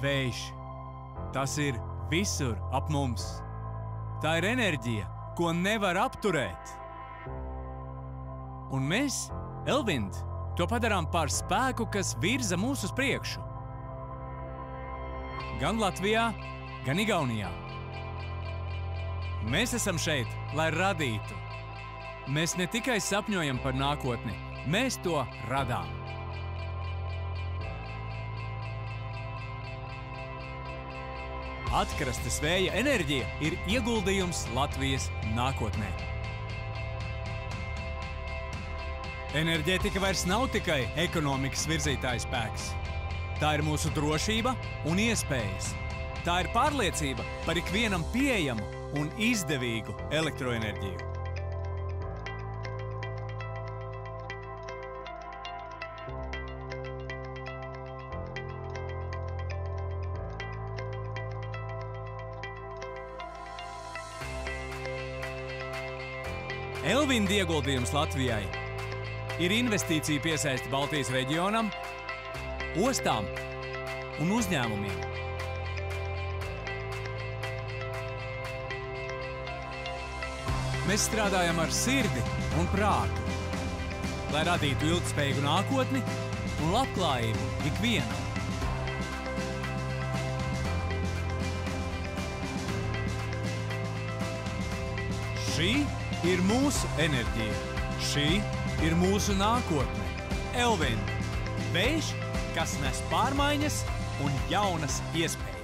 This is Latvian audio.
Vējš. Tas ir visur ap mums. Tā ir enerģija, ko nevar apturēt. Un mēs, Elvind, to padarām par spēku, kas virza mūs uz priekšu. Gan Latvijā, gan Igaunijā. Mēs esam šeit, lai radītu. Mēs ne tikai sapņojam par nākotni, mēs to radām. Atkrastes vēja enerģija ir ieguldījums Latvijas nākotnē. Enerģētika vairs nav tikai ekonomikas virzītāja spēks. Tā ir mūsu drošība un iespējas. Tā ir pārliecība par ikvienam pieejamu un izdevīgu elektroenerģiju. Elvinda ieguldījums Latvijai ir investīcija piesaisti Baltijas reģionam, ostām un uzņēmumiem. Mēs strādājam ar sirdi un prātu, lai radītu ilgtspējīgu nākotni un labklājību ikvienam. Šī ir mūsu enerģija. Šī ir mūsu nākotne. Elvind, vējš, kas nes pārmaiņas un jaunas iespējas.